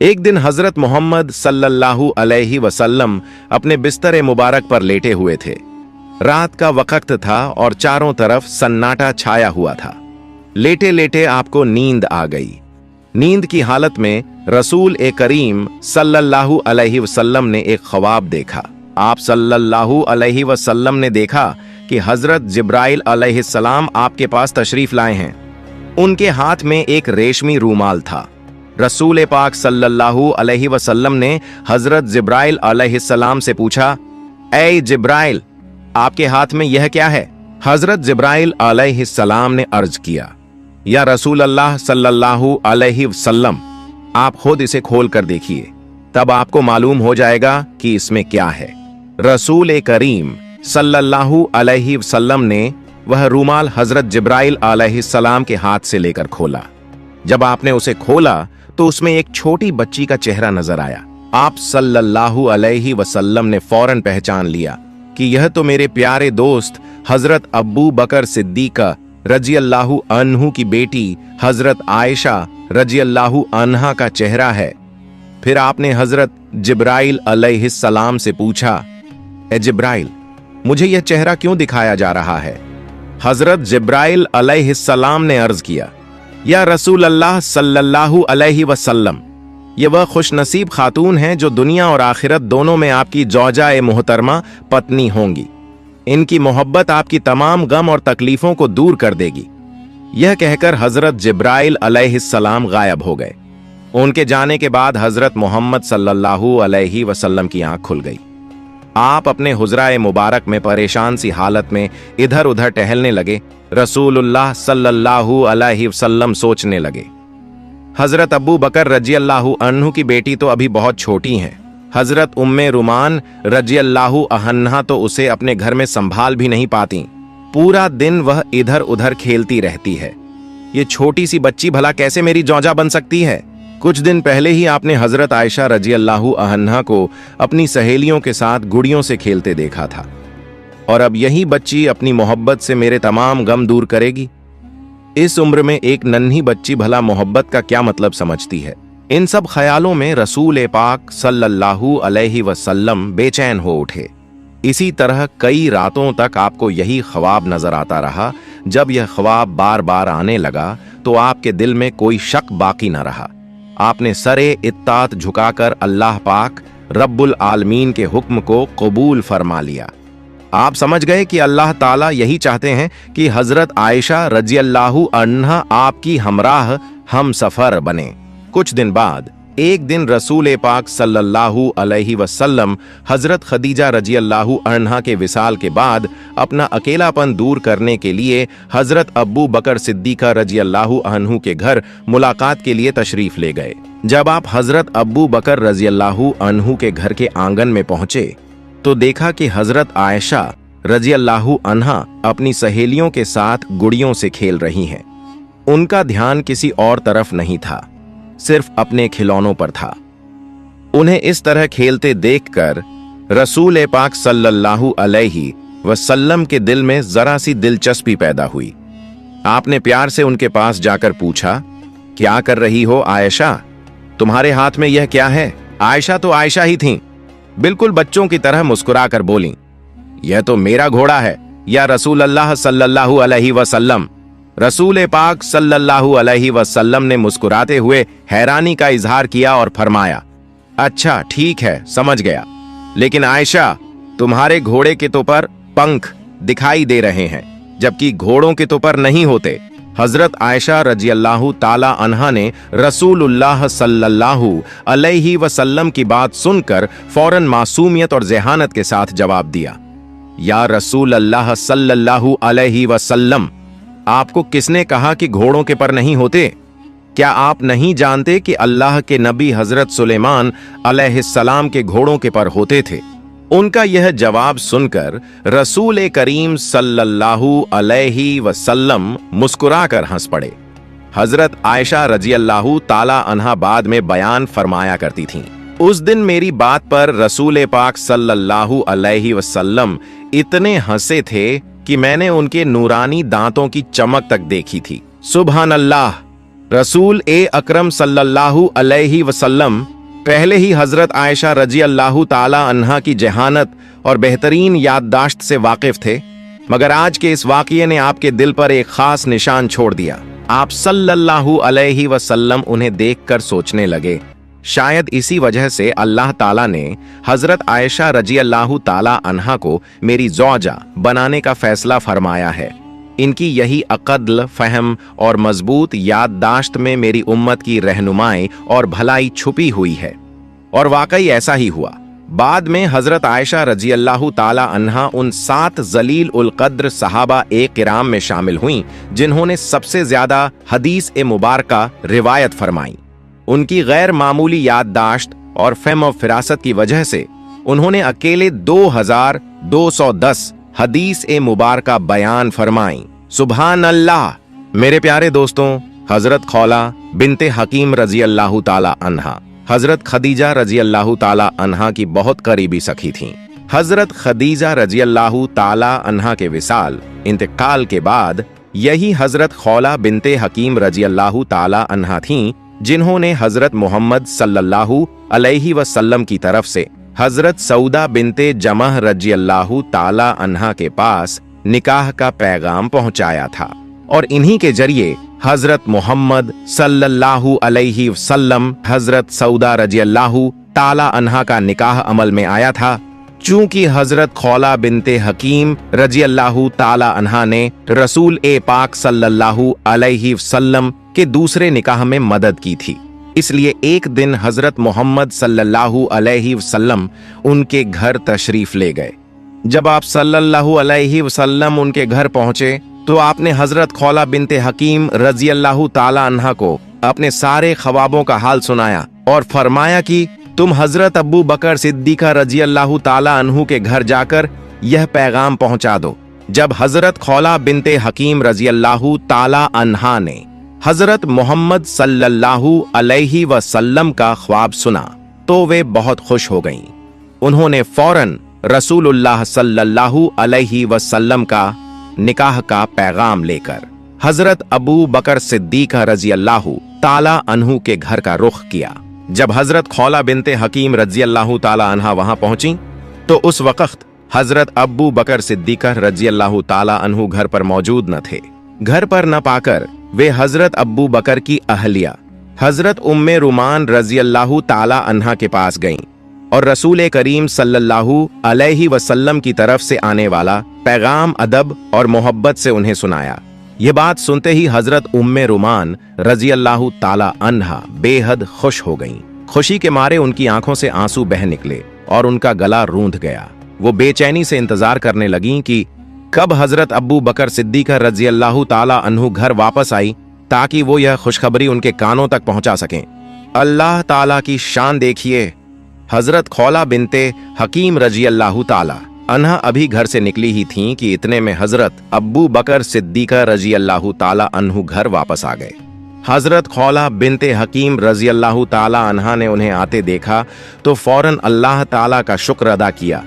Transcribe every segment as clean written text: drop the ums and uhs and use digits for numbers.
एक दिन हजरत मोहम्मद सल्लल्लाहु अलैहि वसल्लम अपने बिस्तर मुबारक पर लेटे हुए थे। रात का वक्त था और चारों तरफ सन्नाटा छाया हुआ था। लेटे लेटे आपको नींद आ गई। नींद की हालत में रसूल ए करीम सल्लल्लाहु अलैहि वसल्लम ने एक ख्वाब देखा। आप सल्लल्लाहु अलैहि वसल्लम ने देखा कि हजरत जिब्राइल अलैहिस्सलाम आपके पास तशरीफ लाए हैं। उनके हाथ में एक रेशमी रूमाल था। रसूल पाक सल्लल्लाहु अलैहि वसल्लम ने हजरत जिब्राइल अलैहिस्सलाम से पूछा, ऐ जिब्राइल, आपके हाथ में यह क्या है? हजरत जिब्राइल अलैहिस्सलाम ने अर्ज किया, या रसूल अल्लाह सल्लल्लाहु अलैहि वसल्लम, आप खुद इसे खोल कर देखिए, तब आपको मालूम हो जाएगा कि इसमें क्या है। रसूल करीम सल्लल्लाहु अलैहि वसल्लम ने वह रूमाल हजरत जिब्राइल अलैहिस्सलाम के हाथ से लेकर खोला। जब आपने उसे खोला तो उसमें एक छोटी बच्ची का चेहरा नजर आया। आप सल्लल्लाहु अलैहि वसल्लम ने फौरन पहचान लिया कि यह तो मेरे प्यारे दोस्त हजरत अब्बू बकर सिद्दीका रजियल्लाहु अन्हु की बेटी हजरत आयशा रजियल्लाहु अन्हा का चेहरा है। फिर आपने हजरत जिब्राइल अलैहिस्सलाम से पूछा, ए जिब्राइल, मुझे यह चेहरा क्यों दिखाया जा रहा है? हजरत जिब्राइल अलैहिस्सलाम ने अर्ज किया, या रसूल अल्लाह सल्लल्लाहु अलैहि वसल्लम, ये वह खुशनसीब खातून हैं जो दुनिया और आखिरत दोनों में आपकी जौजा-ए मोहतरमा पत्नी होंगी। इनकी मोहब्बत आपकी तमाम गम और तकलीफों को दूर कर देगी। यह कहकर हजरत जिब्राइल अलैहिस्सलाम गायब हो गए। उनके जाने के बाद हजरत मोहम्मद सल्लल्लाहु अलैहि वसल्लम की आंख खुल गई। आप अपने हुजरा मुबारक में परेशान सी हालत में इधर उधर टहलने लगे। रसूलुल्लाह सल्लल्लाहु अलैहि वसल्लम सोचने लगे, हजरत अब्बू बकर रजियल्लाहु अन्हु की बेटी तो अभी बहुत छोटी हैं। हजरत उम्मे रुमान रजियल्लाहु अन्हा तो उसे अपने घर में संभाल भी नहीं पाती। पूरा दिन वह इधर उधर खेलती रहती है। ये छोटी सी बच्ची भला कैसे मेरी जौजा बन सकती है? कुछ दिन पहले ही आपने हजरत आयशा रजियल्लाहु अन्हा को अपनी सहेलियों के साथ गुड़ियों से खेलते देखा था, और अब यही बच्ची अपनी मोहब्बत से मेरे तमाम गम दूर करेगी। इस उम्र में एक नन्ही बच्ची भला मोहब्बत का क्या मतलब समझती है? इन सब ख्यालों में रसूल पाक सल्लल्लाहु अलैहि वसल्लम बेचैन हो उठे। इसी तरह कई रातों तक आपको यही ख्वाब नजर आता रहा। जब यह ख्वाब बार बार आने लगा तो आपके दिल में कोई शक बाकी न रहा। आपने सरे इत्तात झुकाकर अल्लाह पाक रब्बुल आलमीन के हुक्म को कबूल फरमा लिया। आप समझ गए कि अल्लाह ताला यही चाहते हैं कि हजरत आयशा रजियल्लाहु अन्हा आपकी हमराह हम सफर बने। कुछ दिन बाद एक दिन रसूल पाक सल्लल्लाहु अलैहि वसल्लम हजरत खदीजा रजियल्लाहु अन्हा के विसाल के बाद अपना अकेलापन दूर करने के लिए हजरत अब्बू बकर सिद्दीका रजियल्लाहु अन्हु के घर मुलाकात के लिए तशरीफ ले गए। जब आप हजरत अब्बू बकर रजियल्लाहु अन्हु के घर के आंगन में पहुंचे तो देखा कि हजरत आयशा रजियल्लाहु अन्हा अपनी सहेलियों के साथ गुड़ियों से खेल रही हैं। उनका ध्यान किसी और तरफ नहीं था, सिर्फ अपने खिलौनों पर था। उन्हें इस तरह खेलते देखकर रसूल पाक सल्लल्लाहु अलैहि वसल्लम के दिल में जरा सी दिलचस्पी पैदा हुई। आपने प्यार से उनके पास जाकर पूछा, क्या कर रही हो आयशा? तुम्हारे हाथ में यह क्या है? आयशा तो आयशा ही थीं, बिल्कुल बच्चों की तरह मुस्कुराकर बोली, यह तो मेरा घोड़ा है या रसूल अल्लाह सल्लल्लाहु अलैहि वसल्लम। रसूल पाक सल्लल्लाहु अलैहि वसल्लम ने मुस्कुराते हुए हैरानी का इजहार किया और फरमाया, अच्छा ठीक है, समझ गया, लेकिन आयशा, तुम्हारे घोड़े के तो पर पंख दिखाई दे रहे हैं, जबकि घोड़ों के तो पर नहीं होते। हजरत आयशा रजियल्लाहु ताला अन्हा ने रसूलुल्लाह सल्लल्लाहु अलैहि वसल्लम की बात सुनकर फौरन मासूमियत और ज़हानत के साथ जवाब दिया, या रसूल अल्लाह सल्लल्लाहु अलैहि वसल्लम, आपको किसने कहा कि घोड़ों के पर नहीं होते? क्या आप नहीं जानते कि अल्लाह के नबी हजरत सुलेमान अलैहिस्सलाम के घोड़ों के पर होते थे? उनका यह जवाब सुनकर रसूल करीम सल्लल्लाहु अलैहि वसल्लम मुस्कुराकर हंस पड़े। हजरत आयशा रजियल्लाहु ताला अन्हा बाद में बयान फरमाया करती थीं, उस दिन मेरी बात पर रसूल पाक सल्लल्लाहु अलैहि वसल्लम इतने हंसे थे कि मैंने उनके नूरानी दांतों की चमक तक देखी थी। सुभान अल्लाह, रसूल ए अकरम सल्लल्लाहु अलैहि वसल्लम पहले ही हजरत आयशा रजी अल्लाह ताला अन्हा की जहानत और बेहतरीन याददाश्त से वाकिफ थे, मगर आज के इस वाक़ये ने आपके दिल पर एक खास निशान छोड़ दिया। आप सल्लल्लाहु अलैहि वसल्लम उन्हें देखकर सोचने लगे, शायद इसी वजह से अल्लाह ताला ने हजरत आयशा रजी अल्लाह ताला अन्हा को मेरी ज़ौजा बनाने का फैसला फरमाया है। इनकी यही अक़ल, फ़हम और मजबूत याददाश्त में मेरी उम्मत की रहनुमाई और भलाई छुपी हुई है। और वाकई ऐसा ही हुआ। बाद में हजरत आयशा रजी अल्लाह ताला अन्हा उन 7 जलील उल क़द्र सहाबा ए किराम में शामिल हुईं जिन्होंने सबसे ज्यादा हदीस ए मुबारका रिवायत फरमाई। उनकी गैर मामूली याददाश्त और फ़हम और फिरासत की वजह से उन्होंने अकेले 2210 हदीस ए मुबारका बयान फरमाई। सुभान अल्लाह। मेरे प्यारे दोस्तों, हजरत खौला बिनते हकीम रजी अल्लाह ताला अन्हा हजरत खदीजा रजी अल्लाह ताला अन्हा की बहुत करीबी सखी थीं। हजरत खदीजा रजी अल्लाह ताला अन्हा के विसाल इंतकाल के बाद यही हजरत खौला बिनते हकीम रजी अल्लाह ताला अन्हा थीं जिन्होंने हजरत मोहम्मद सल्लल्लाहु अलैहि वसल्लम की तरफ से हजरत सऊदा बिनते जमह रजी अल्लाह ताला अन्हा के पास निकाह का पैगाम पहुंचाया था, और इन्हीं के जरिए हजरत मोहम्मद सल्लल्लाहु अलैहि वसल्लम हजरत सऊदा रजी अल्लाह ताला अन्हा का निकाह अमल में आया था। चूंकि हजरत खौला बिनते हकीम रजी अल्लाह ताला अन्हा ने रसूल ए पाक सल्लल्लाहु अलैहि वसल्लम के दूसरे निकाह में मदद की थी, इसलिए एक दिन हजरत मोहम्मद सल्लल्लाहु अलैहि वसल्लम उनके घर तशरीफ ले गए। जब आप सल्लल्लाहु अलैहि वसल्लम उनके घर पहुंचे तो आपने हजरत खौला बिनते हकीम रजी अल्लाह ताला अन्हा को अपने सारे ख्वाबों का हाल सुनाया और फरमाया कि तुम हजरत अबू बकर सिद्दीका रजी अल्लाह ताला अन्हु के घर जाकर यह पैगाम पहुंचा दो। जब हजरत खौला बिनते हकीम रजी अल्लाह ताला अन्हा ने हजरत मोहम्मद सल्लल्लाहु अलैहि वसल्लम का ख्वाब सुना तो वे बहुत खुश हो गईं। उन्होंने फौरन रसूलुल्लाह सल्लल्लाहु अलैहि वसल्लम का निकाह का पैगाम लेकर हजरत अबू बकर सिद्दीका रजी अल्लाह ताला अन्हु के घर का रुख किया। जब हजरत खौला बिनते हकीम रजी अल्लाह ताला अन्हा वहां पहुंची तो उस वक्त हजरत अबू बकर सिद्दीका रजी अल्लाह ताला अन्हु घर पर मौजूद न थे। घर पर न पाकर वे हजरत अबू बकर की अहलिया हजरत उम्मे रुमान रजी अल्लाह ताला अन्हा के पास गईं और रसूल करीम सल्लल्लाहु अलैहि वसल्लम की तरफ से आने वाला पैगाम अदब और मोहब्बत से उन्हें सुनाया। ये बात सुनते ही हजरत उम्मे रुमान रजी अल्लाह ताला अन्हा बेहद खुश हो गईं। खुशी के मारे उनकी आंखों से आंसू बह निकले और उनका गला रूंध गया। वो बेचैनी से इंतजार करने लगीं कि कब हजरत अबू बकर सिद्दीका रजी अल्लाह ताला अन्हु घर वापस आई ताकि वो यह खुशखबरी उनके कानों तक पहुंचा सकें। अल्लाह ताला की शान देखिए, हजरत खौला बिनते हकीम रजी अल्लाह ताला अन्हा अभी घर से निकली ही थीं कि इतने में हजरत अब्बू बकर सिद्दीका रजी अल्लाह ताला अन्हु घर वापस आ गए। हजरत खौला बिनते हकीम रजी अल्लाह ताला अन्हा ने उन्हें आते देखा तो फौरन अल्लाह ताला का शुक्र अदा किया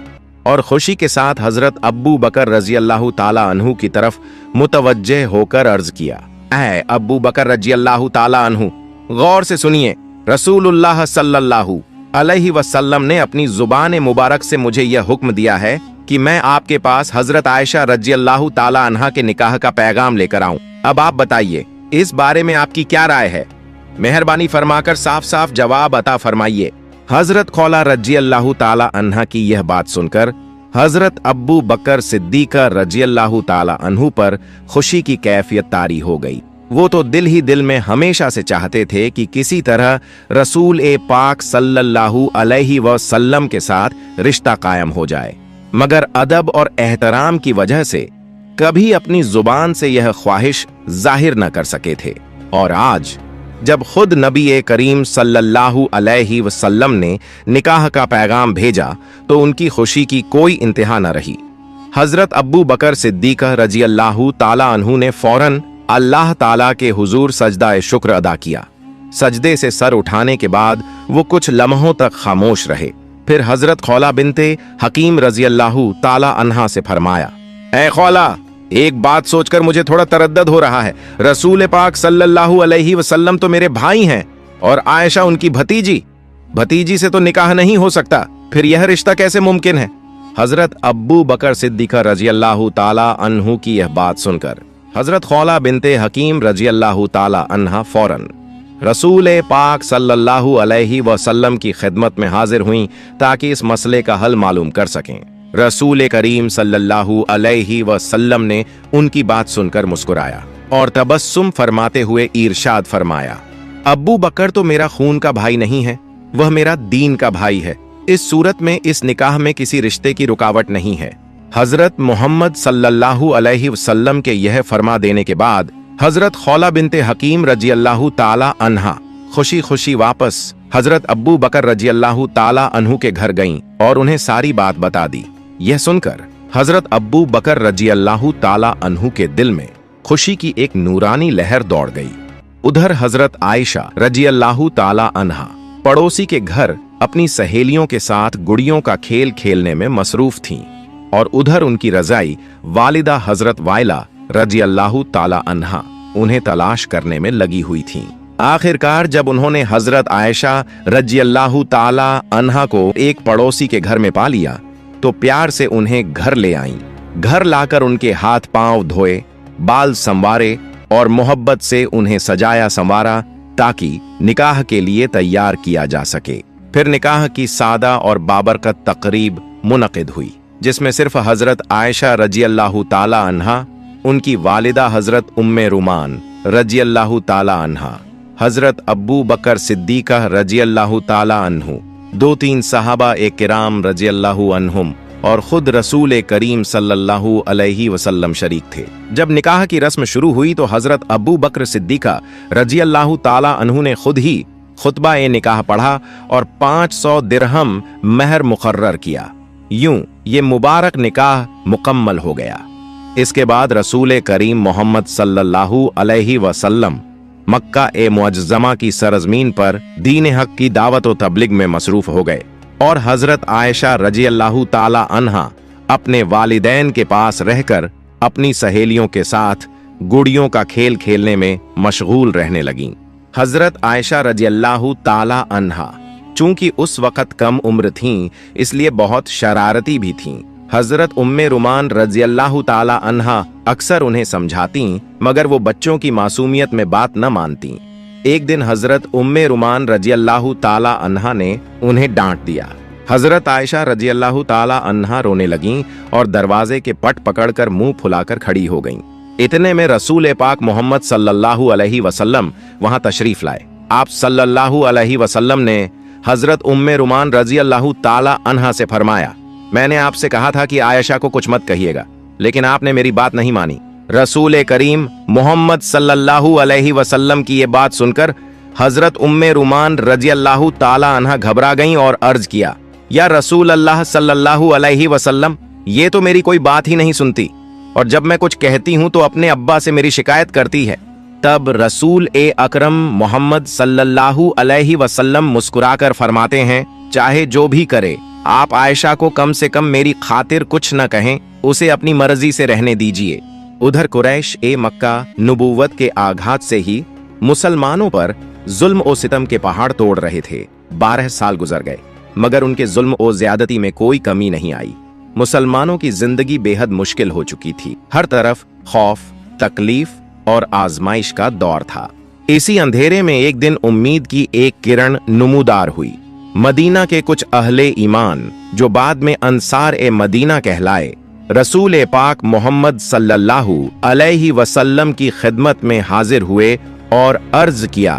और खुशी के साथ हजरत अब्बू बकर रजी अल्लाह ताला अन्हु की तरफ मुतवज्जे होकर अर्ज किया, ऐ अब्बू बकर रजी अल्लाह ताला अन्हु, गौर से सुनिए। रसूलुल्लाह सल्लल्लाहु अलैहि वसल्लम ने अपनी जुबान मुबारक से मुझे यह हुक्म दिया है कि मैं आपके पास हजरत आयशा रजी अल्लाह ताला अन्हा के निकाह का पैगाम लेकर आऊं। अब आप बताइए, इस बारे में आपकी क्या राय है? मेहरबानी फरमाकर साफ साफ जवाब अता फरमाइए। हजरत खौला रजी अल्लाह ताला अन्हा की यह बात सुनकर हजरत अब्बू बकर सिद्दीका रजी अल्लाह ताला अन्हु पर खुशी की कैफियत तारी हो गई। वो तो दिल ही दिल में हमेशा से चाहते थे कि किसी तरह रसूल ए पाक सल्लल्लाहु अलैहि वसल्लम के साथ रिश्ता कायम हो जाए, मगर अदब और एहतराम की वजह से कभी अपनी जुबान से यह ख्वाहिश जाहिर न कर सके थे। और आज जब खुद नबी ए करीम सल्लल्लाहु अलैहि वसल्लम ने निकाह का पैगाम भेजा तो उनकी खुशी की कोई इंतहा न रही। हजरत अब्बू बकर सिद्दीका रजी अल्लाह ताला अन्हु ने फौरन अल्लाह ताला के हुजूर सजदा शुक्र अदा किया। सजदे से सर उठाने के बाद वो कुछ लम्हों तक खामोश रहे। फिर हजरत खौला बिनते हकीम रजी अल्लाह ताला अन्हा से फरमाया, ऐ खौला, एक बात सोचकर मुझे थोड़ा तरद्दद हो रहा है। रसूल पाक सल्लल्लाहु अलैहि वसल्लम तो मेरे भाई हैं और आयशा उनकी भतीजी से तो निकाह नहीं हो सकता, फिर यह रिश्ता कैसे मुमकिन है? हजरत अब्बू बकर सिद्दीका रजी अल्लाह ताला अन्हु की यह बात सुनकर हजरत खौला बिनते हकीम रजी अल्लाह ताला अन्हा फौरन रसूल पाक सल्लल्लाहु अलैहि वसल्लम की खिदमत में हाजिर हुई ताकि इस मसले का हल मालूम कर सकें। रसूल करीम सल्लल्लाहु अलैहि वसल्लम ने उनकी बात सुनकर मुस्कुराया और तबस्सुम फरमाते हुए इरशाद फरमाया, अब्बू बकर तो मेरा खून का भाई नहीं है, वह मेरा दीन का भाई है। इस सूरत में इस निकाह में किसी रिश्ते की रुकावट नहीं है। हजरत मोहम्मद सल्लल्लाहु अलैहि वसल्लम के यह फरमा देने के बाद हजरत खौला बिनते हकीम रजी अल्लाह ताला अन्हा खुशी खुशी वापस हजरत अब्बू बकर रजी अल्लाह ताला अन्हु के घर गईं और उन्हें सारी बात बता दी। यह सुनकर हजरत अब्बू बकर रजी अल्लाह ताला अन्हु के दिल में खुशी की एक नूरानी लहर दौड़ गई। उधर हजरत आयशा रजी अल्लाह ताला अन्हा पड़ोसी के घर अपनी सहेलियों के साथ गुड़ियों का खेल खेलने में मसरूफ थीं और उधर उनकी रजाई वालिदा हजरत वाइला रजी अल्लाह ताला अन्हा उन्हें तलाश करने में लगी हुई थीं। आखिरकार जब उन्होंने हजरत आयशा रजी अल्लाह ताला अन्हा को एक पड़ोसी के घर में पा लिया तो प्यार से उन्हें घर ले आईं। घर लाकर उनके हाथ पांव धोए, बाल संवारे और मोहब्बत से उन्हें सजाया संवारा ताकि निकाह के लिए तैयार किया जा सके। फिर निकाह की सादा और बाबरकत तकरीब मुनक़िद हुई, जिसमें सिर्फ हजरत आयशा रजी अल्लाह ताला अन्हा, उनकी वालिदा हजरत उम्मे रुमान रजी अल्लाह ताला अन्हा, हजरत अब्बू बकर सिद्दीका रजी अल्लाह ताला अन्हु, 2-3 सहाबा ए किराम रजी अल्लाह अन्हुम और खुद रसूल करीम सल्लल्लाहु अलैहि वसल्लम शरीक थे। जब निकाह की रस्म शुरू हुई तो हजरत अब्बू बकर सिद्दीका रजी अल्लाह ताला अन्हु ने खुद ही खुतबा ए निकाह पढ़ा और 500 दिरहम महर मुकर्रर किया। यूं ये मुबारक निकाह मुकम्मल हो गया। इसके बाद रसूल करीम मोहम्मद सल्लल्लाहु अलैहि वसल्लम मक्का ए मुअज्जमा की सरजमीन पर दीन हक की दावत और तबलीग में मसरूफ हो गए और हजरत आयशा रजी अल्लाह ताला अन्हा अपने वालिदैन के पास रहकर अपनी सहेलियों के साथ गुड़ियों का खेल खेलने में मशगूल रहने लगीं। हजरत आयशा रजी अल्लाह ताला अन्हा चूंकि उस वक़्त कम उम्र थीं, इसलिए बहुत शरारती भी थीं। हजरत उम्मे रुमान रजी अल्लाह ताला अन्हा अक्सर उन्हें समझाती, मगर वो बच्चों की मासूमियत में बात न मानती। एक दिन हजरत उम्मे रुमान रजी अल्लाह ताला अन्हा ने उन्हें डांट दिया। हजरत आयशा रजी अल्लाह ताला अन्हा रोने लगीं और दरवाजे के पट पकड़कर मुंह फुलाकर खड़ी हो गईं। इतने में रसूल पाक मोहम्मद सल्लल्लाहु अलैहि वसल्लम वहां तशरीफ लाए। आप सल्लल्लाहु अलैहि वसल्लम ने हजरत उम्मे रुमान रजी अल्लाह ताला अन्हा से फरमाया, मैंने आपसे कहा था कि आयशा को कुछ मत कहिएगा, लेकिन आपने मेरी बात नहीं मानी। रसूल करीम मोहम्मद सल्लल्लाहु अलैहि वसल्लम की ये बात सुनकर हजरत उम्मे रुमान रजी अल्लाह ताला अन्हा घबरा गईं और अर्ज किया, या रसूल अल्लाह सल्लल्लाहु अलैहि वसल्लम, ये तो मेरी कोई बात ही नहीं सुनती और जब मैं कुछ कहती हूं तो अपने अब्बा से मेरी शिकायत करती है। तब रसूल ए अकरम मोहम्मद सल्लल्लाहु अलैहि वसल्लम मुस्कुराकर फरमाते हैं, चाहे जो भी करे, आप आयशा को कम से कम मेरी खातिर कुछ न कहें, उसे अपनी मर्जी से रहने दीजिए। उधर कुरैश ए मक्का नबूवत के आघात से ही मुसलमानों पर जुल्म और सितम के पहाड़ तोड़ रहे थे। 12 साल गुजर गए, मगर उनके जुल्म और ज्यादती में कोई कमी नहीं आई। मुसलमानों की जिंदगी बेहद मुश्किल हो चुकी थी। हर तरफ खौफ, तकलीफ और आजमाइश का दौर था। इसी अंधेरे में एक दिन उम्मीद की एक किरण नुमूदार हुई। मदीना के कुछ अहले ईमान, जो बाद में अंसार ए मदीना कहलाए, रसूल पाक मोहम्मद सल्लल्लाहु अलैहि वसल्लम की खिदमत में हाजिर हुए और अर्ज किया,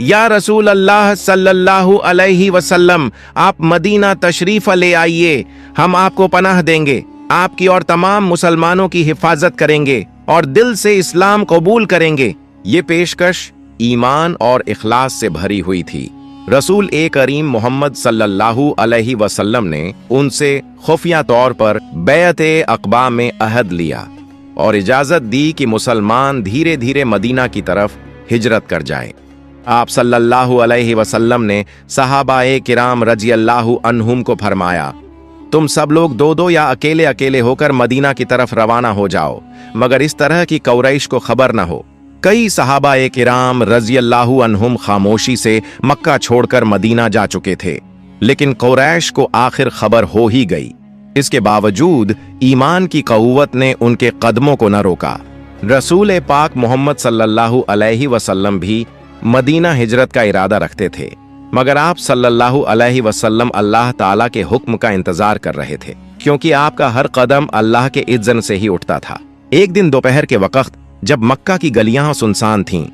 या रसूल अल्लाह सल्लल्लाहु अलैहि वसल्लम, आप मदीना तशरीफ ले आइए, हम आपको पनाह देंगे, आपकी और तमाम मुसलमानों की हिफाजत करेंगे और दिल से इस्लाम कबूल करेंगे। ये पेशकश ईमान और इखलास से भरी हुई थी। रसूल ए करीम मोहम्मद सल्लल्लाहु अलैहि वसल्लम ने उनसे खुफिया तौर पर बैअत अक़बा में अहद लिया और इजाजत दी कि मुसलमान धीरे धीरे मदीना की तरफ हिजरत कर जाएं। आप सल्लल्लाहु अलैहि वसल्लम ने सहाबाए किराम रजी अल्लाहु अन्हुम को फरमाया, तुम सब लोग दो दो या अकेले अकेले होकर मदीना की तरफ रवाना हो जाओ, मगर इस तरह की कुरैश को खबर न हो। कई सहाबा ए किराम रज़ियल्लाहु अन्हुम खामोशी से मक्का छोड़कर मदीना जा चुके थे, लेकिन कुरैश को आखिर खबर हो ही गई। इसके बावजूद ईमान की क़ुव्वत ने उनके कदमों को न रोका। रसूल पाक मोहम्मद सल्लल्लाहु अलैहि वसल्लम भी मदीना हिजरत का इरादा रखते थे, मगर आप सल्लल्लाहु अलैहि वसल्लम अल्लाह ताला के हुक्म का इंतजार कर रहे थे, क्योंकि आपका हर कदम अल्लाह के इज़्ज़न से ही उठता था। एक दिन दोपहर के वक्त जब मक्का की गलियां सुनसान थीं,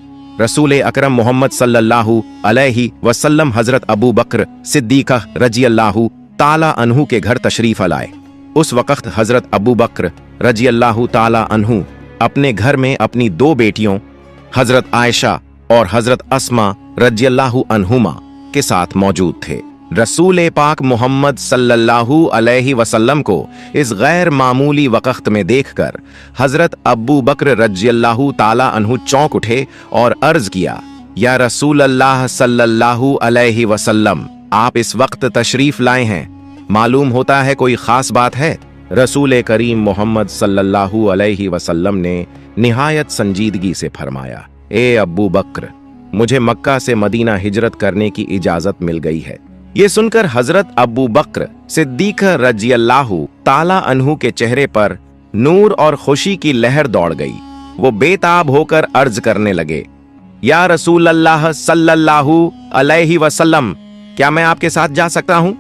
रसूल अकरम मोहम्मद सल्लल्लाहु अलैहि वसल्लम हजरत अबू बकर सिद्दीक़ रज़ियल्लाहु ताला अन्हु के घर तशरीफ लाए। उस वक्त हजरत अबू बकर रज़ियल्लाहु ताला अन्हु अपने घर में अपनी दो बेटियों हजरत आयशा और हजरत अस्मा रज़ियल्लाहु अन्हुमा के साथ मौजूद थे। रसूल पाक मोहम्मद सल्लल्लाहु अलैहि वसल्लम को इस गैर मामूली वक्त में देखकर हजरत अबू बकर रज़ियल्लाहु ताला अन्हु चौंक उठे और अर्ज किया, या रसूल अल्लाह सल्लल्लाहु अलैहि वसल्लम, आप इस वक्त तशरीफ लाए हैं, मालूम होता है कोई खास बात है। रसूल करीम मोहम्मद सल्लल्लाहु अलैहि वसल्लम ने निहायत संजीदगी से फरमाया, ए अबू बकर, मुझे मक्का से मदीना हिजरत करने की इजाजत मिल गई है। ये सुनकर हजरत अबू बकर सिद्दीक़ रज़ियल्लाहु ताला अन्हु के चेहरे पर नूर और खुशी की लहर दौड़ गई। वो बेताब होकर अर्ज करने लगे, या रसूल अल्लाह सल्लल्लाहु अलैहि वसल्लम, क्या मैं आपके साथ जा सकता हूँ?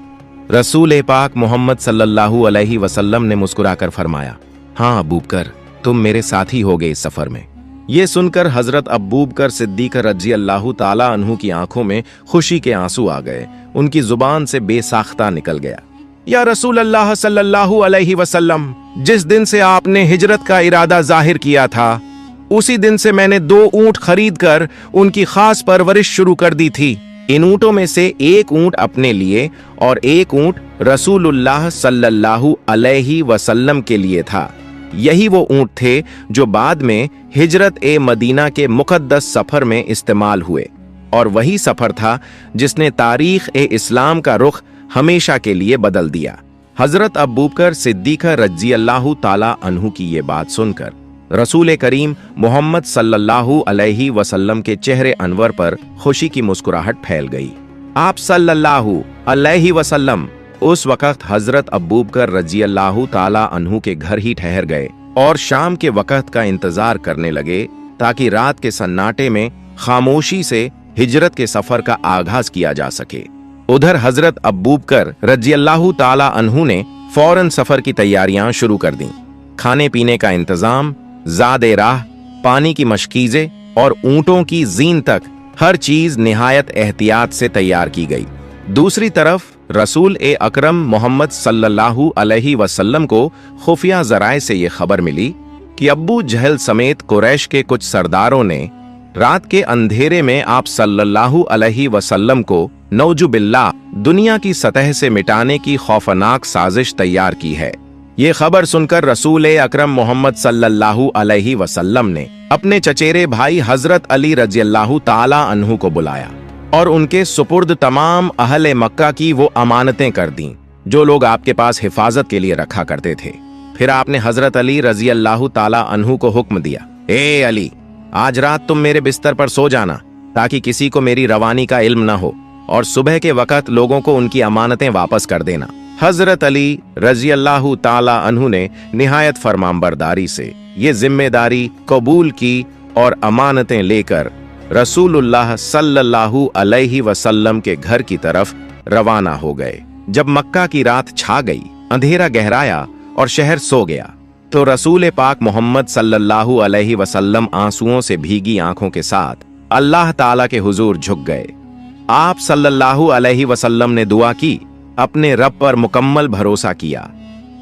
रसूल पाक मोहम्मद सल्लल्लाहु अलैहि वसल्लम ने मुस्कुराकर फरमाया, हाँ अबू बकर, तुम मेरे साथी होगे इस सफर में। ये सुनकर हजरत अबू बकर सिद्दीक़ रज़ियल्लाहु ताला अन्हु की आंखों में खुशी के आंसू आ गए। उनकी जुबान से बेसाख्ता निकल गया, या रसूल अल्लाह सल्लल्लाहु अलैहि वसल्लम, जिस दिन से आपने हिजरत का इरादा जाहिर किया था, उसी दिन से मैंने 2 ऊंट खरीद कर उनकी खास परवरिश शुरू कर दी थी। इन ऊंटों में से एक ऊंट अपने लिए और एक ऊंट रसूलुल्लाह सल्लल्लाहु अलैहि वसल्लम के लिए था। यही वो ऊंट थे जो बाद में हिजरत ए मदीना के मुकद्दस सफर में इस्तेमाल हुए, और वही सफर था जिसने तारीख ए इस्लाम का रुख हमेशा के लिए बदल दिया। हजरत अबू बकर सिद्दीक़ रज़ियल्लाहु ताला अन्हु की ये बात सुनकर रसूल करीम मोहम्मद सल्लल्लाहु अलैहि वसल्लम के चेहरे अनवर पर खुशी की मुस्कुराहट फैल गई। आप सल्लल्लाहु अलैहि वसल्लम उस वक्त हजरत अबू बकर रज़ियल्लाहु ताला अन्हु के घर ही ठहर गए और शाम के वक्त का इंतजार करने लगे, ताकि रात के सन्नाटे में खामोशी से हिजरत के सफर का आगाज किया जा सके। उधर हजरत अबू बकर रज़ियल्लाहु ताला अन्हु ने फौरन सफर की तैयारियां शुरू कर दी। खाने पीने का इंतजाम, ज़ादे राह, पानी की मशकीज़ें और ऊंटों की जीन तक हर चीज निहायत एहतियात से तैयार की गई। दूसरी तरफ रसूल अकरम मोहम्मद सल्लल्लाहु अलैहि वसल्लम को खुफिया ज़राए से ये खबर मिली कि अब्बू जहल समेत कुरैश के कुछ सरदारों ने रात के अंधेरे में आप सल्लल्लाहु अलैहि वसल्लम को नौजुबिल्लाह दुनिया की सतह से मिटाने की खौफनाक साजिश तैयार की है। ये खबर सुनकर रसूल अकरम मोहम्मद सल्लल्लाहु अलैहि वसल्लम ने अपने चचेरे भाई हजरत अली रज़ियल्लाहु ताला अन्हु को बुलाया और उनके सुपुर्द तमाम अहले मक्का की वो अमानतें कर दी जो लोग आपके पास हिफाजत के लिए रखा करते थे। फिर आपने हजरत अली रज़ियल्लाहु ताला अन्हु को हुक्म दिया, ए अली, आज रात तुम मेरे बिस्तर पर सो जाना ताकि किसी को मेरी रवानी का इल्म न हो, और सुबह के वक्त लोगों को उनकी अमानतें वापस कर देना। हजरत अली रज़ियल्लाहु ताला अन्हु ने निहायत फरमाबरदारी से ये जिम्मेदारी कबूल की और अमानतें लेकर रसूलुल्लाह सल्लल्लाहु अलैहि वसल्लम के घर की तरफ रवाना हो गए। जब मक्का की रात छा गई, अंधेरा गहराया और शहर सो गया, तो रसूल पाक मोहम्मद सल्लल्लाहु अलैहि वसल्लम आंसुओं से भीगी आंखों के साथ अल्लाह ताला के हुजूर झुक गए। आप सल्लल्लाहु अलैहि वसल्लम ने दुआ की, अपने रब पर मुकम्मल भरोसा किया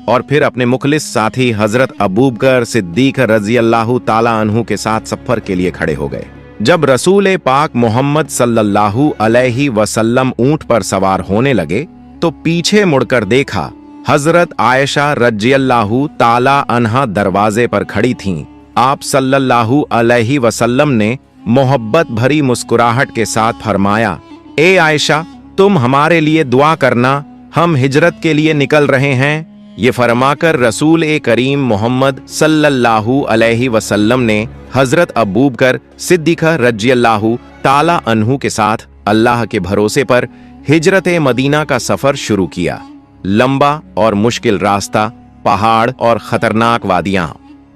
और फिर अपने मुखलिस साथी हजरत अबू बकर सिद्दीक़ रज़ियल्लाहु ताला अन्हु के साथ सफर के लिए खड़े हो गए। जब रसूल पाक मोहम्मद सल्लल्लाहु अलैहि वसल्लम ऊंट पर सवार होने लगे तो पीछे मुड़कर देखा हजरत आयशा रज़ियल्लाहु ताला अन्हा दरवाजे पर खड़ी थीं। आप सल्लल्लाहु अलैहि वसल्लम ने मोहब्बत भरी मुस्कुराहट के साथ फरमाया, ए आयशा, तुम हमारे लिए दुआ करना, हम हिजरत के लिए निकल रहे हैं। ये फरमाकर रसूल करीम मोहम्मद सल्लल्लाहु अलैहि वसल्लम ने हजरत अबू बकर सिद्दीक़ रज़ियल्लाहु ताला अन्हु के साथ अल्लाह के भरोसे पर हिजरत मदीना का सफर शुरू किया। लंबा और मुश्किल रास्ता, पहाड़ और खतरनाक वादियां,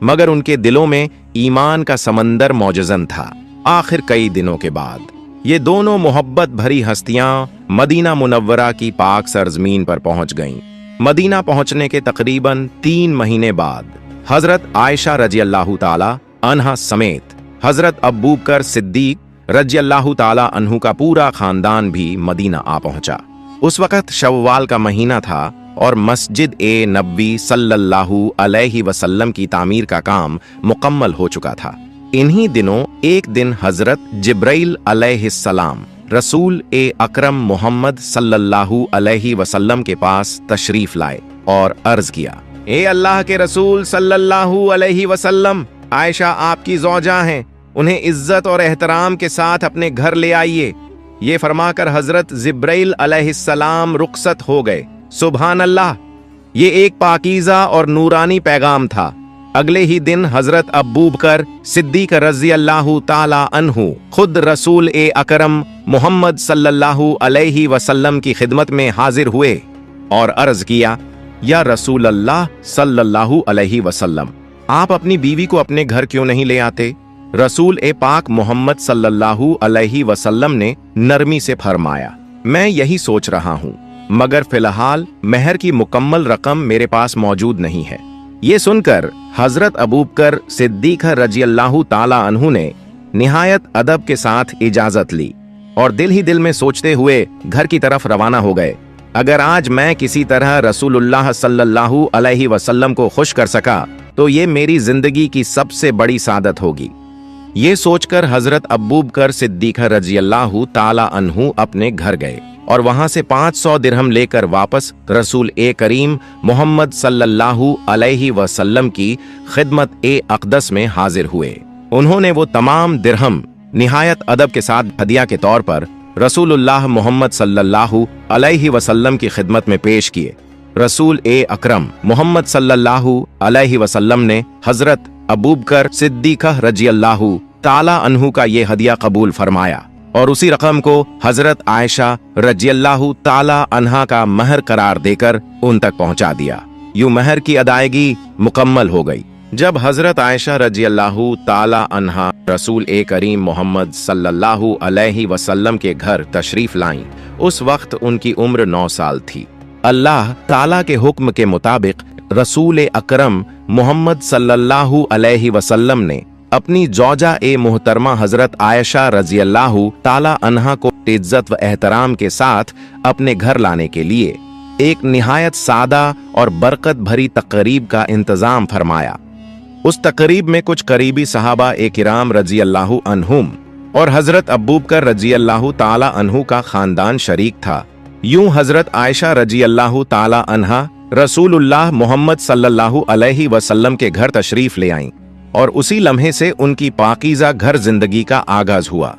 मगर उनके दिलों में ईमान का समंदर मौजज़न था। आखिर कई दिनों के बाद ये दोनों मोहब्बत भरी हस्तियां मदीना मुनव्वरा की पाक सरजमीन पर पहुंच गईं। मदीना पहुंचने के तकरीबन 3 महीने बाद हजरत आयशा रज़ियल्लाहु ताला अन्हा समेत हजरत अबू बकर सिद्दीक रज़ियल्लाहु ताला अन्हु का पूरा खानदान भी मदीना आ पहुंचा। उस वक़्त शव्वाल का महीना था और मस्जिद नबवी सल्लल्लाहु अलैहि वसल्लम की तामीर का काम मुकम्मल हो चुका था। इन्हीं दिनों एक दिन हजरत जिब्राइल अलैहिस्सलाम रसूल अकरम मोहम्मद सल्लल्लाहु अलैहि वसल्लम के पास तशरीफ लाए और अर्ज किया, अल्लाह के रसूल सल्लल्लाहु अलैहि वसल्लम, आयशा आपकी ज़ौजा हैं, उन्हें इज्जत और एहतराम के साथ अपने घर ले आइए। ये फरमाकर हजरत जिब्राइल अलैहिस्सलाम रुखसत हो गए। सुभान अल्लाह, ये एक पाकीज़ा और नूरानी पैगाम था। अगले ही दिन हजरत अबू बकर सिद्दीक रज़ियल्लाहु ताला अन्हु खुद रसूल अकरम मोहम्मद सल्लल्लाहु अलैहि वसल्लम की खिदमत में हाजिर हुए और अर्ज किया, या रसूल अल्लाह सल्लल्लाहु अलैहि वसल्लम, आप अपनी बीवी को अपने घर क्यों नहीं ले आते? रसूल पाक मोहम्मद सल्लल्लाहु अलैहि वसल्लम ने नरमी से फरमाया, मैं यही सोच रहा हूँ, मगर फिलहाल महर की मुकम्मल रकम मेरे पास मौजूद नहीं है। ये सुनकर हजरत अबू बकर सिद्दीक रज़ियल्लाहु ताला अन्हु ने निहायत अदब के साथ इजाजत ली और दिल ही दिल में सोचते हुए घर की तरफ रवाना हो गए। अगर आज मैं किसी तरह रसूलुल्लाह सल्लल्लाहु अलैहि वसल्लम को खुश कर सका तो ये मेरी जिंदगी की सबसे बड़ी सादत होगी। ये सोचकर हजरत अबू बकर सिद्दीक रज़ियल्लाहु ताला अन्हु अपने घर गए और वहां से 500 दिरहम लेकर वापस रसूल करीम मोहम्मद सल्लल्लाहु अलैहि वसल्लम की खिदमत अक़दस में हाजिर हुए। उन्होंने वो तमाम दिरहम निहायत अदब के साथ हदिया के तौर पर रसूलुल्लाह मोहम्मद सल्लल्लाहु अलैहि वसल्लम की खिदमत में पेश किए। रसूल अकरम मोहम्मद सल्लल्लाहु अलैहि वसल्लम ने हजरत अबू बकर सिद्दीक रज़ियल्लाहु ताला अन्हु का ये हदिया कबूल फरमाया और उसी रकम को हजरत आयशा रज़ियल्लाहु ताला अन्हा का महर करार देकर उन तक पहुंचा दिया। यूं महर की अदायगी मुकम्मल हो गई। जब हजरत आयशा रज़ियल्लाहु ताला अन्हा रसूल करीम मोहम्मद सल्लल्लाहु अलैहि वसल्लम के घर तशरीफ लाईं, उस वक्त उनकी उम्र 9 साल थी। अल्लाह ताला के हुक्म के मुताबिक रसूल अकरम मोहम्मद सल्लल्लाहु अलैहि वसल्लम ने अपनी जौजा मोहतरमा हजरत आयशा रज़ियल्लाहु ताला अन्हा को इज्जत व एहतराम के साथ अपने घर लाने के लिए एक निहायत सादा और बरकत भरी तकरीब का इंतजाम फरमाया। उस तकरीब में कुछ करीबी सहाबा किराम रज़ियल्लाहु अन्हुम और हजरत अबू बकर रज़ियल्लाहु ताला अन्हु का खानदान शरीक था। यूं हजरत आयशा रज़ियल्लाहु ताला अन्हा रसूलुल्लाह मोहम्मद सल्लल्लाहु अलैहि वसल्लम के घर तशरीफ ले आईं और उसी लम्हे से उनकी पाकीज़ा घर जिंदगी का आगाज हुआ।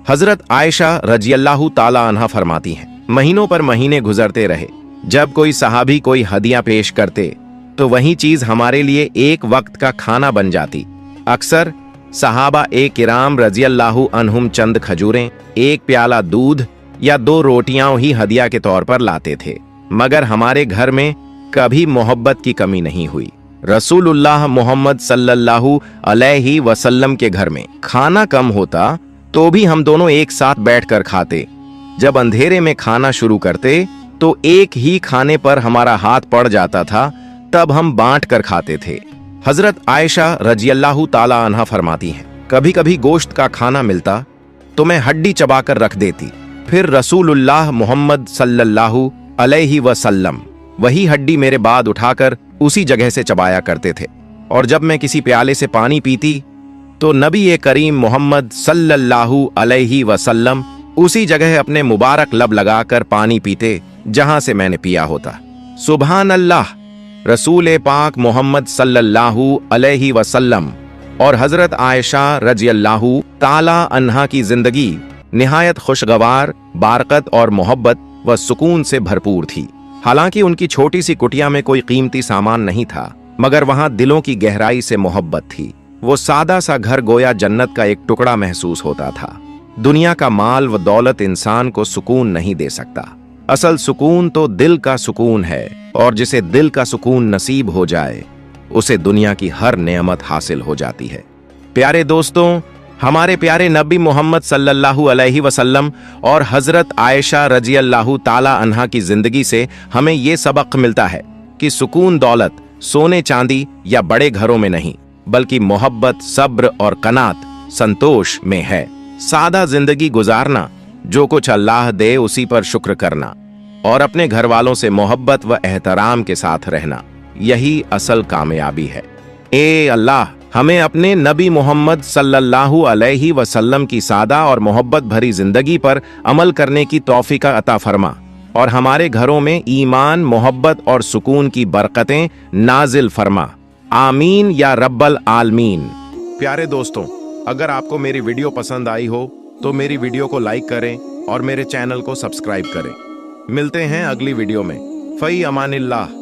हजरत आयशा रज़ियल्लाहु ताला अन्हा फरमाती हैं, महीनों पर महीने गुजरते रहे। जब कोई सहाबी कोई हदिया पेश करते तो वही चीज हमारे लिए एक वक्त का खाना बन जाती। अक्सर सहाबा किराम रज़ियल्लाहु अन्हुम चंद खजूरें, एक प्याला दूध या 2 रोटियां ही हदिया के तौर पर लाते थे, मगर हमारे घर में कभी मोहब्बत की कमी नहीं हुई। रसूलुल्लाह मोहम्मद सल्लल्लाहु अलैहि वसल्लम के घर में खाना कम होता तो भी हम दोनों एक साथ बैठकर खाते। जब अंधेरे में खाना शुरू करते तो एक ही खाने पर हमारा हाथ पड़ जाता था, तब हम बांट कर खाते थे। हजरत आयशा रज़ियल्लाहु ताला अन्हा फरमाती हैं, कभी कभी गोश्त का खाना मिलता तो मैं हड्डी चबाकर रख देती, फिर रसूलुल्लाह मोहम्मद सल्लल्लाहु अलैहि वसल्लम वही हड्डी मेरे बाद उठाकर उसी जगह से चबाया करते थे। और जब मैं किसी प्याले से पानी पीती तो नबी करीम मोहम्मद सल्लल्लाहु अलैहि वसल्लम उसी जगह अपने मुबारक लब लगाकर पानी पीते जहां से मैंने पिया होता। सुभान अल्लाह, रसूल पाक मोहम्मद सल्लल्लाहु अलैहि वसल्लम और हजरत आयशा रज़ियल्लाहु ताला अन्हा की जिंदगी निहायत खुशगवार, बारकत और मोहब्बत व सुकून से भरपूर थी। हालांकि उनकी छोटी सी कुटिया में कोई कीमती सामान नहीं था, मगर वहां दिलों की गहराई से मोहब्बत थी। वो सादा सा घर गोया जन्नत का एक टुकड़ा महसूस होता था। दुनिया का माल व दौलत इंसान को सुकून नहीं दे सकता। असल सुकून तो दिल का सुकून है, और जिसे दिल का सुकून नसीब हो जाए उसे दुनिया की हर नेमत हासिल हो जाती है। प्यारे दोस्तों, हमारे प्यारे नबी मोहम्मद सल्लल्लाहु अलैहि वसल्लम और हजरत आयशा रजी अल्लाहु ताला अन्हा की जिंदगी से हमें ये सबक मिलता है कि सुकून दौलत, सोने चांदी या बड़े घरों में नहीं, बल्कि मोहब्बत, सब्र और कनात, संतोष में है। सादा जिंदगी गुजारना, जो कुछ अल्लाह दे उसी पर शुक्र करना, और अपने घर वालों से मोहब्बत व एहतराम के साथ रहना, यही असल कामयाबी है। ए अल्लाह, हमें अपने नबी मोहम्मद सल्लल्लाहु अलैहि वसल्लम की सादा और मोहब्बत भरी जिंदगी पर अमल करने की तौफीक अता फरमा, और हमारे घरों में ईमान, मोहब्बत और सुकून की बरकतें नाजिल फरमा। आमीन या रब्बल आलमीन। प्यारे दोस्तों, अगर आपको मेरी वीडियो पसंद आई हो तो मेरी वीडियो को लाइक करें और मेरे चैनल को सब्सक्राइब करें। मिलते हैं अगली वीडियो में। फई अमानिल्लाह।